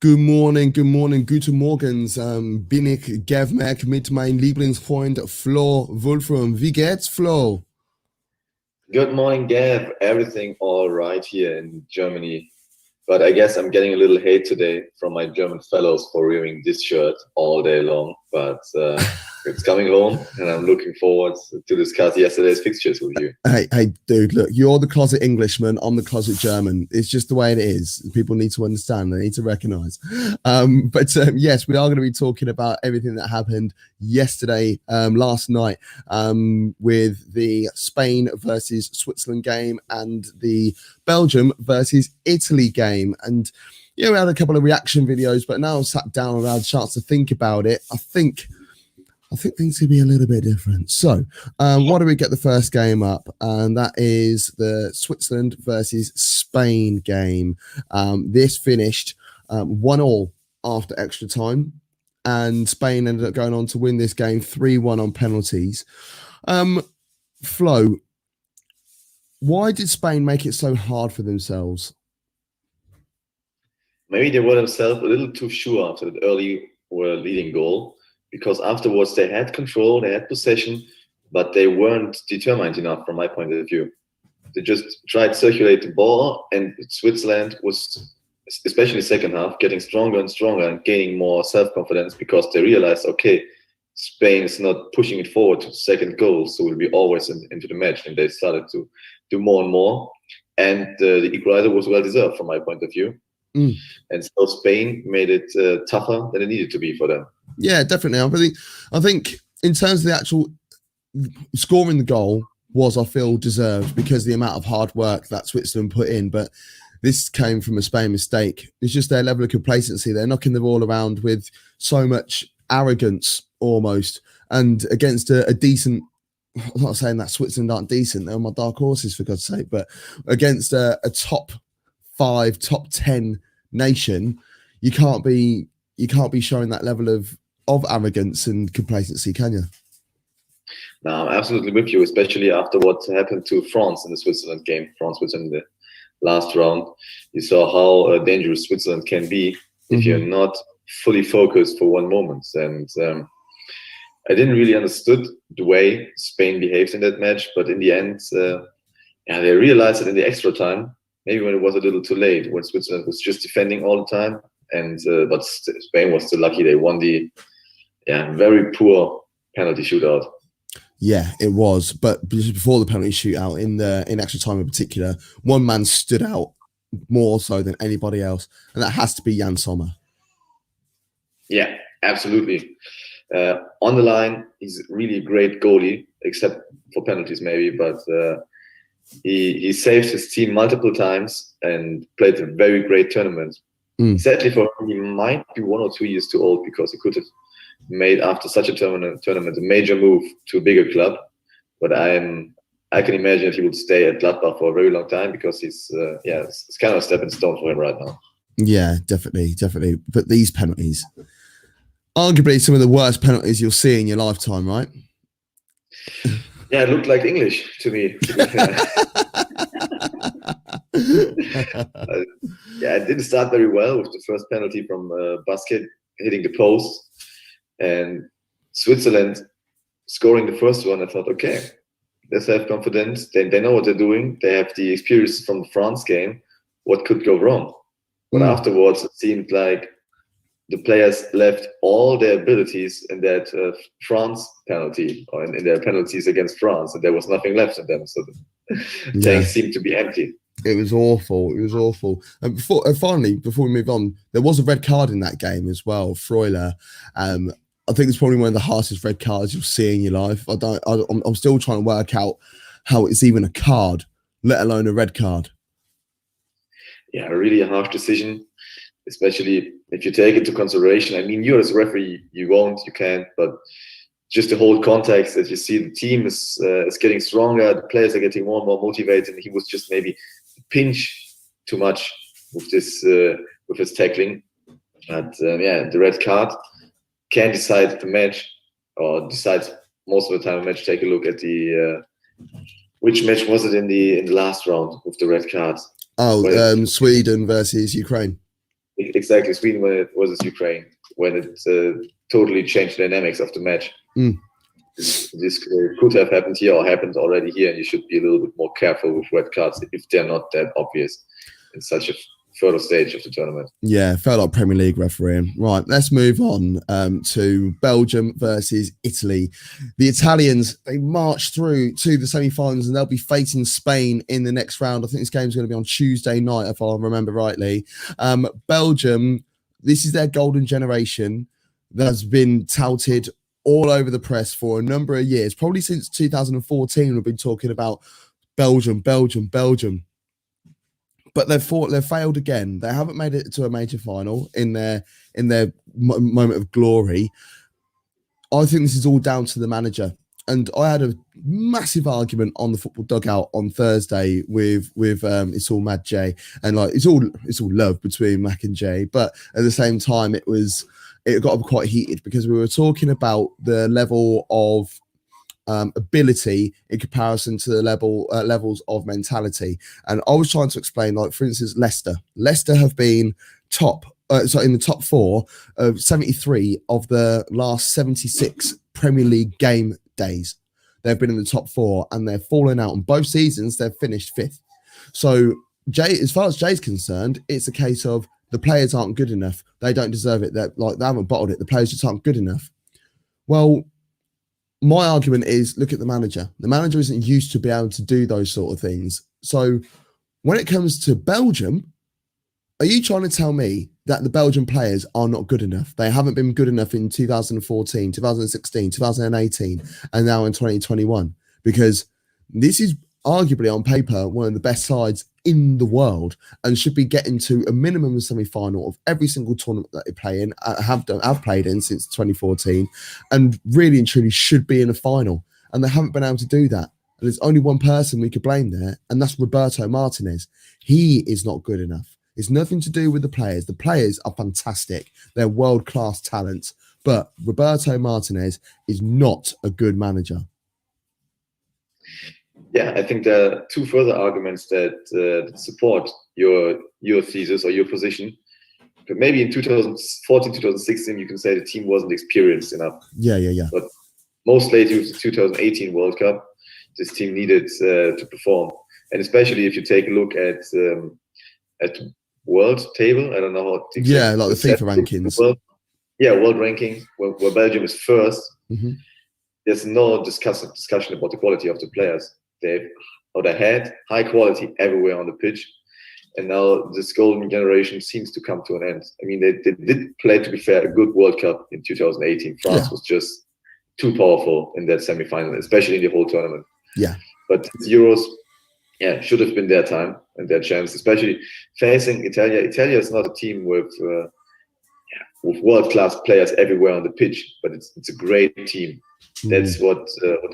Guten Morgens. Bin ich Gevmek mit meinem Lieblingsfreund Flo Wolfram. Wie geht's, Flo? Good morning, Gav. Everything all right here in Germany. But I guess I'm getting a little hate today from my German fellows for wearing this shirt all day long. But it's coming home, and I'm looking forward to discuss yesterday's fixtures with you. Hey, dude, look, you're the closet Englishman. I'm the closet German. It's just the way it is. People need to understand. They need to recognize. Yes, we are going to be talking about everything that happened yesterday, last night, with the Spain versus Switzerland game and the Belgium versus Italy game. And yeah, we had a couple of reaction videos, but now I've sat down and had a chance to think about it. I think things could be a little bit different. So, why do we get the first game up? And that is the Switzerland versus Spain game. This finished 1-1 after extra time, and Spain ended up going on to win this game 3-1 on penalties. Flo, why did Spain make it so hard for themselves? Maybe they were themselves a little too sure after that early leading goal, because afterwards they had control, they had possession, but they weren't determined enough from my point of view. They just tried to circulate the ball, and Switzerland was, especially second half, getting stronger and stronger and gaining more self-confidence because they realized, okay, Spain is not pushing it forward to the second goal, so we'll be always into the match, and they started to do more and more. And the equalizer was well deserved from my point of view. And so Spain made it tougher than it needed to be for them. Yeah, definitely. I think in terms of the actual scoring the goal was, I feel, deserved because the amount of hard work that Switzerland put in. But this came from a Spain mistake. It's just their level of complacency. They're knocking the ball around with so much arrogance almost, and against a decent. I'm not saying that Switzerland aren't decent. They're my dark horses, for God's sake. But against a top 5, top 10 nation, you can't be showing that level of arrogance and complacency, can you? No, I'm absolutely with you, especially after what happened to France in the Switzerland game. France-Switzerland in the last round. You saw how dangerous Switzerland can be if you're not fully focused for one moment. And I didn't really understood the way Spain behaved in that match, but in the end, they realized it in the extra time, maybe when it was a little too late, when Switzerland was just defending all the time. And but Spain was still lucky. They won the very poor penalty shootout. Yeah, it was. But just before the penalty shootout, in extra time in particular, one man stood out more so than anybody else, and that has to be Jan Sommer. Yeah, absolutely. On the line, he's really a great goalie, except for penalties maybe. But he saved his team multiple times and played a very great tournament. Sadly for him, he might be 1 or 2 years too old, because he could have made, after such a tournament, a major move to a bigger club. But I can imagine that he would stay at Gladbach for a very long time, because it's kind of a stepping stone for him right now. Yeah, definitely. But these penalties, arguably some of the worst penalties you'll see in your lifetime, right? Yeah, it looked like English to me, to be fair. It didn't start very well with the first penalty from Basket hitting the post, and Switzerland scoring the first one. I thought, okay, let's have confidence. They know what they're doing. They have the experience from the France game. What could go wrong? But afterwards, it seemed like the players left all their abilities in that France penalty, or in their penalties against France, and there was nothing left in them. So the tank seemed to be empty. It was awful. And before we move on, there was a red card in that game as well, Freuler. I think it's probably one of the harshest red cards you'll see in your life. I'm still trying to work out how it's even a card, let alone a red card. Yeah, really a harsh decision, especially if you take into consideration. I mean, you as a referee, you can't, but just the whole context that you see the team is getting stronger, the players are getting more and more motivated, and he was just maybe pinch too much with this with his tackling. But the red card can decide the match, or decides most of the time a match. Take a look at the which match was it in the last round with the red cards? Sweden versus Ukraine. exactly. Sweden when it was Ukraine, when it totally changed the dynamics of the match. This could have happened here or happened already here, and you should be a little bit more careful with red cards if they're not that obvious in such a further stage of the tournament. Yeah, felt like Premier League refereeing. Right, let's move on to Belgium versus Italy. The Italians, they marched through to the semi-finals and they'll be facing Spain in the next round. I think this game's going to be on Tuesday night, if I remember rightly. Belgium, this is their golden generation that's been touted all over the press for a number of years. Probably since 2014, we've been talking about Belgium. But they've failed again. They haven't made it to a major final in their moment of glory. I think this is all down to the manager. And I had a massive argument on the football dugout on Thursday with it's all Mad J, and like it's all love between Mac and Jay. But at the same time, it got quite heated because we were talking about the level of ability in comparison to the levels of mentality. And I was trying to explain, like, for instance, Leicester have been in the top 4 of 73 of the last 76 Premier League game days. They've been in the top 4 and they've fallen out on both seasons. They've finished 5th. So as far as Jay's concerned, it's a case of the players aren't good enough. They don't deserve it. They haven't bottled it. The players just aren't good enough. Well, my argument is, look at the manager. The manager isn't used to be able to do those sort of things. So when it comes to Belgium, are you trying to tell me that the Belgian players are not good enough? They haven't been good enough in 2014, 2016, 2018, and now in 2021? Because this is arguably on paper one of the best sides in the world and should be getting to a minimum semi-final of every single tournament that they play in, have played in since 2014, and really and truly should be in a final. And they haven't been able to do that. And there's only one person we could blame there, and that's Roberto Martinez. He is not good enough. It's nothing to do with the players. The players are fantastic. They're world-class talents. But Roberto Martinez is not a good manager. Yeah, I think there are 2 further arguments that support your thesis or your position. But maybe in 2014, 2016, you can say the team wasn't experienced enough. Yeah. But most lately with the 2018 World Cup, this team needed to perform. And especially if you take a look at world table, I don't know how. Yeah, like the FIFA rankings. World ranking, where Belgium is first. Mm-hmm. There's no discussion about the quality of the players. They had high quality everywhere on the pitch, and now this golden generation seems to come to an end. I mean, they did play, to be fair, a good World Cup in 2018. France was just too powerful in that semi-final, especially in the whole tournament. Yeah. But Euros, should have been their time and their chance, especially facing Italy. Italy is not a team with world-class players everywhere on the pitch, but it's a great team. That's what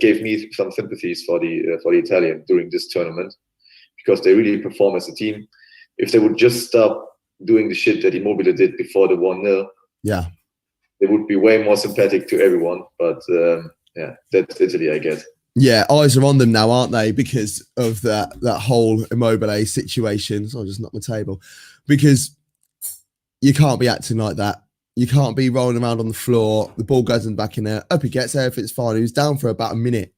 gave me some sympathies for the Italian during this tournament, because they really perform as a team. If they would just stop doing the shit that Immobile did before the 1-0, they would be way more sympathetic to everyone. But that's Italy, I guess. Yeah, eyes are on them now, aren't they? Because of that whole Immobile situation. So I'll just knock my table. Because you can't be acting like that. You can't be rolling around on the floor. The ball goes in the back in there. Up he gets there if it's fine. He was down for about a minute.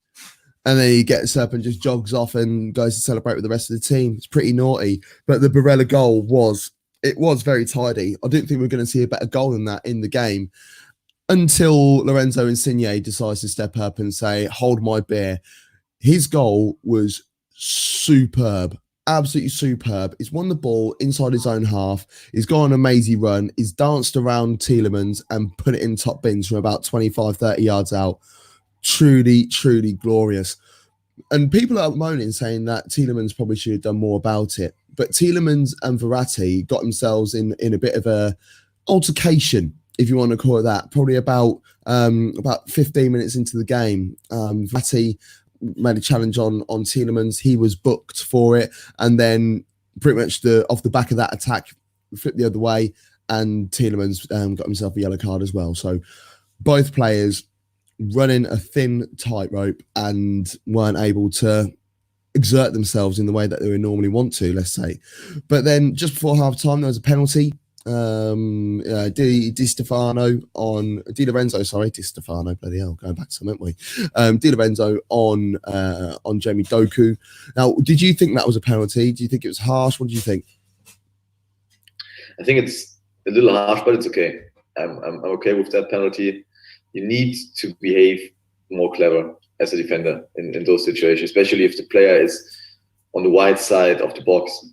And then he gets up and just jogs off and goes to celebrate with the rest of the team. It's pretty naughty. But the Barella goal was very tidy. I didn't think we were going to see a better goal than that in the game until Lorenzo Insigne decides to step up and say, hold my beer. His goal was superb. Absolutely superb. He's won the ball inside his own half. He's gone on a mazy run. He's danced around Tielemans and put it in top bins from about 25, 30 yards out. Truly, truly glorious. And people are moaning, saying that Tielemans probably should have done more about it. But Tielemans and Verratti got themselves in a bit of a altercation, if you want to call it that. Probably about 15 minutes into the game. Verratti made a challenge on Tielemans. He was booked for it, and then pretty much off the back of that attack, flipped the other way, and Tielemans got himself a yellow card as well. So both players running a thin tightrope and weren't able to exert themselves in the way that they would normally want to, let's say. But then just before half time, there was a penalty. Di Stefano on Di Lorenzo, sorry, Di Stefano, bloody hell, going back to some, aren't we? Di Lorenzo on Jamie Doku. Now, did you think that was a penalty? Do you think it was harsh? What do you think? I think it's a little harsh, but it's okay. I'm okay with that penalty. You need to behave more clever as a defender in those situations, especially if the player is on the wide side of the box.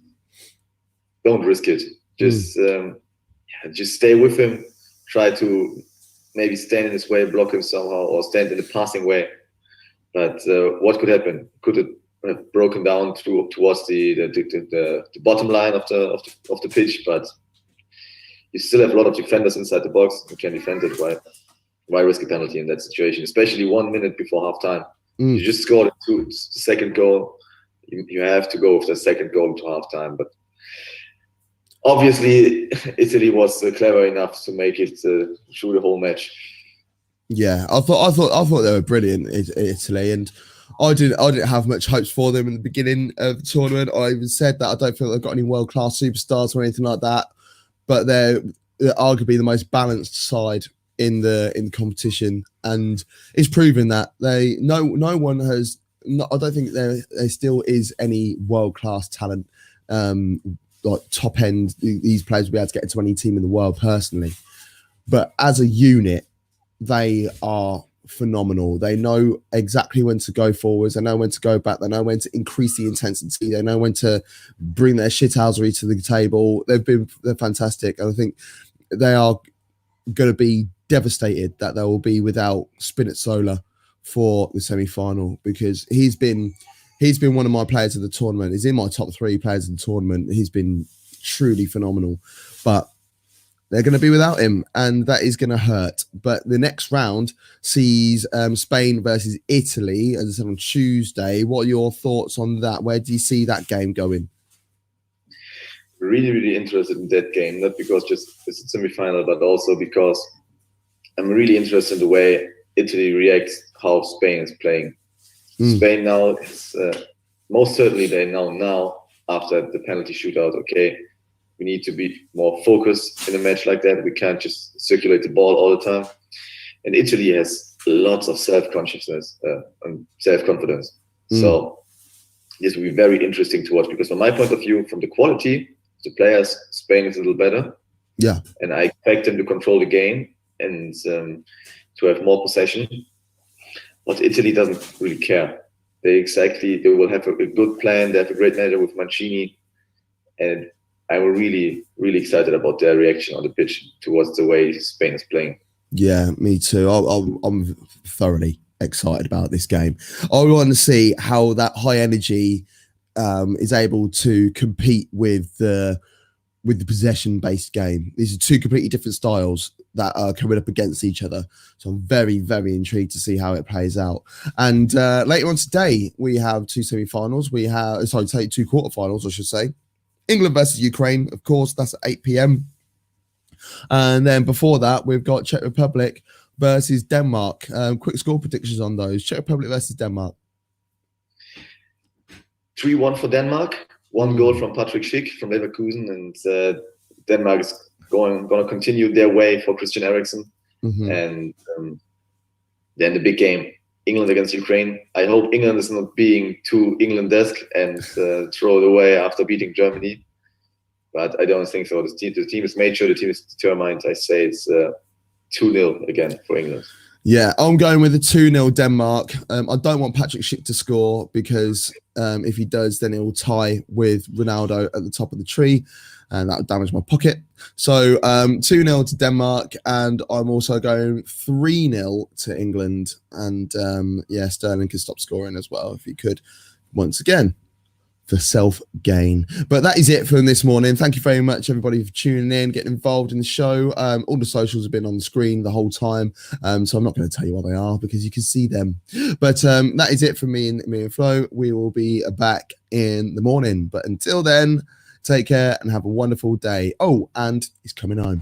Don't risk it. Just stay with him. Try to maybe stand in his way, block him somehow, or stand in the passing way. But what could happen? Could it have broken down towards the bottom line of the pitch? But you still have a lot of defenders inside the box who can defend it. Why risk a penalty in that situation? Especially 1 minute before halftime. You just scored the second goal. You have to go with the second goal to halftime. But obviously, Italy was clever enough to make it through the whole match. Yeah, I thought they were brilliant, Italy, and I didn't have much hopes for them in the beginning of the tournament. I even said that I don't feel they've got any world-class superstars or anything like that, but they're arguably the most balanced side in the competition, and it's proven that no one has. I don't think there still is any world-class talent, like top end. These players will be able to get into any team in the world personally, but as a unit, they are phenomenal. They know exactly when to go forwards. They know when to go back. They know when to increase the intensity. They know when to bring their shithousery to the table. They're fantastic. And I think they are going to be devastated that they will be without Spinazzola for the semi-final, because he's been one of my players of the tournament. He's in my top 3 players of the tournament. He's been truly phenomenal, but they're going to be without him, and that is going to hurt. But the next round sees Spain versus Italy, as I said, on Tuesday. What are your thoughts on that? Where do you see that game going? Really, really interested in that game, not because just it's a semi-final, but also because I'm really interested in the way Italy reacts how Spain is playing. Spain now is most certainly they know now after the penalty shootout, okay, we need to be more focused in a match like that. We can't just circulate the ball all the time. And Italy has lots of self-consciousness and self-confidence. So this will be very interesting to watch, because from my point of view, from the quality of the players, Spain is a little better. Yeah. And I expect them to control the game and to have more possession. But Italy doesn't really care. They will have a good plan. They have a great manager with Mancini. And I'm really, really excited about their reaction on the pitch towards the way Spain is playing. Yeah, me too. I'm thoroughly excited about this game. I want to see how that high energy is able to compete with the possession-based game. These are 2 completely different styles that are coming up against each other. So I'm very, very intrigued to see how it plays out. And later on today, we have 2 semi-finals. 2 quarterfinals, I should say. England versus Ukraine, of course, that's at 8 p.m. And then before that, we've got Czech Republic versus Denmark. Quick score predictions on those. Czech Republic versus Denmark. 3-1 for Denmark. 1 goal from Patrick Schick from Leverkusen, and Denmark is going to continue their way for Christian Eriksen. And then the big game, England against Ukraine. I hope England is not being too England-esque and throw it away after beating Germany. But I don't think so. The team is made sure, the team is determined. I say it's 2-0 again for England. Yeah, I'm going with a 2-0 Denmark. I don't want Patrick Schick to score, because if he does, then it will tie with Ronaldo at the top of the tree, and that would damage my pocket. So 2-0 to Denmark, and I'm also going 3-0 to England. And Sterling can stop scoring as well if he could, once again, for self-gain. But that is it from this morning. Thank you very much, everybody, for tuning in, getting involved in the show. All the socials have been on the screen the whole time, so I'm not going to tell you what they are, because you can see them. But that is it from me and Flo. We will be back in the morning. But until then, take care and have a wonderful day. Oh, and he's coming home.